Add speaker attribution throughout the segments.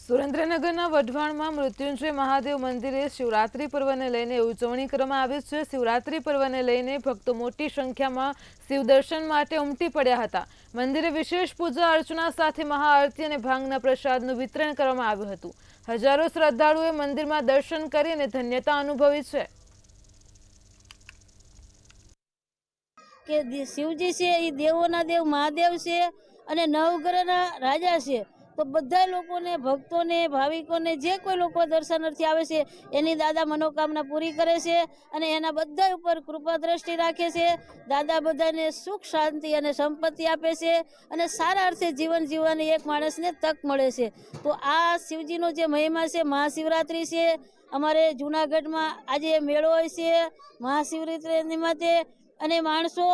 Speaker 1: સુરેન્દ્રનગરના વઢવાણમાં મૃત્યુંજય મહાદેવ મંદિરે શિવરાત્રી પર્વને લઈને ઉજવણી કરવામાં આવી છે। શિવરાત્રી પર્વને લઈને ભક્તો મોટી સંખ્યામાં શિવ દર્શન માટે ઉમટી પડ્યા હતા। મંદિરે વિશેષ પૂજા અર્ચના સાથે મહાઆરતી અને ભાંગના પ્રસાદનું વિતરણ કરવામાં આવ્યું હતું। હજારો શ્રદ્ધાળુઓએ મંદિરમાં દર્શન કરી અને ધન્યતા અનુભવી છે।
Speaker 2: કે શિવજી છે એ દેવોના દેવ મહાદેવ છે અને નવગ્રહના રાજા છે। તો બધા લોકોને ભક્તોને ભાવિકોને જે કોઈ લોકો દર્શનાર્થી આવે છે એની દાદા મનોકામના પૂરી કરે છે અને એના બધા ઉપર કૃપા દ્રષ્ટિ રાખે છે। દાદા બધાને સુખ શાંતિ અને સંપત્તિ આપે છે અને સારા અર્થે જીવન જીવવાની એક માણસને તક મળે છે। તો આ શિવજીનો જે મહિમા છે, મહાશિવરાત્રિ છે, અમારે જૂનાગઢમાં આજે મેળો હોય છે મહાશિવરાત્રિ નિમિત્તે અને માણસો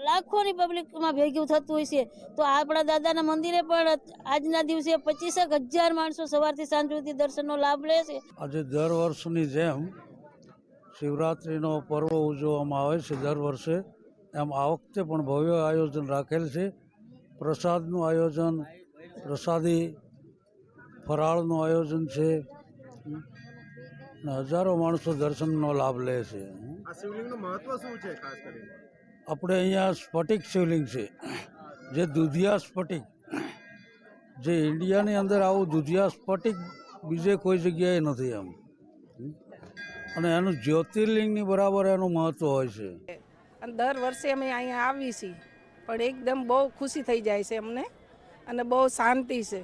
Speaker 2: લાખોની પબ્લિકમાં ભેગું થતું હોય છે। તો આપણા દાદાના મંદિરે પણ આજના દિવસે 25,000 માણસો સવારથી સાંજ સુધી દર્શનનો લાભ લે છે।
Speaker 3: આજે દર વર્ષની જેમ શિવરાત્રિનો પર્વ ઉજવવામાં આવે છે દર વર્ષે, એમ આ વખતે પણ ભવ્ય આયોજન રાખેલ છે। પ્રસાદનું આયોજન, પ્રસાદી ફરાળનું આયોજન છે અને હજારો માણસો દર્શનનો લાભ લે છે।
Speaker 4: આ શિવલિંગનું મહત્વ શું છે ખાસ કરીને?
Speaker 3: આપણે અહીંયા સ્ફટિક શિવલિંગ છે, જે દુધિયા સ્ફટિક, જે ઇન્ડિયાની અંદર આવું દુધિયા સ્ફટિક બીજે કોઈ જગ્યાએ નથી એમ, અને એનું જ્યોતિર્લિંગની બરાબર એનું મહત્વ હોય છે।
Speaker 5: અને દર વર્ષે અમે અહીંયા આવી છીએ પણ એકદમ બહુ ખુશી થઈ જાય છે અમને અને બહુ શાંતિ છે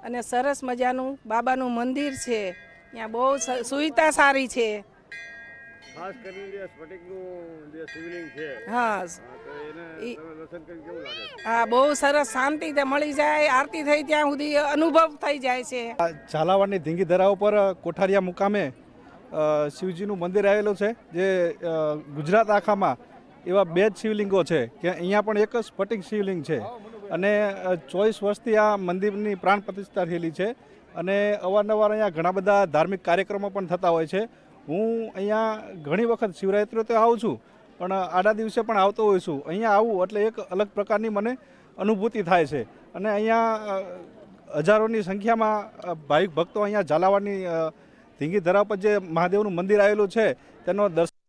Speaker 5: અને સરસ મજાનું બાબાનું મંદિર છે। ત્યાં બહુ સુવિધા સારી છે।
Speaker 4: ખાસ કરીને જે સ્ફટિકનું જે શિવલિંગ છે,
Speaker 5: હા
Speaker 4: તો એને તમે દર્શન કરીને કેવું લાગે છે?
Speaker 5: હા, બહુ સરસ શાંતિ મળી જાય। આરતી થઈ ત્યાં સુધી અનુભવ થઈ જાય છે।
Speaker 6: ઝાલાવાડની ધીંગીધરા ઉપર કોઠારિયા મુકામે શિવજીનું મંદિર આવેલું છે, જે ગુજરાત આખામાં એવા 2 જ શિવલિંગો છે કે અહીંયા પણ એક જ સ્ફટિક શિવલિંગ છે અને 24 વર્ષથી આ મંદિરની પ્રાણ પ્રતિષ્ઠા થયેલી છે અને અવારનવાર અહીંયા ઘણા બધા ધાર્મિક કાર્યક્રમો પણ થતા હોય છે। હું અહીંયા ઘણી વખત શિવરાત્રિ તો આવું છું પણ આડા દિવસે પણ આવતો હોઉં છું। અહીંયા આવું એટલે એક અલગ પ્રકારની મને અનુભૂતિ થાય છે અને અહીંયા હજારોની સંખ્યામાં ભાવિક ભક્તો અહીંયા ઝાલાવાડની ધીંગીધરા પર જે મહાદેવનું મંદિર આવેલું છે તેનો દર્શન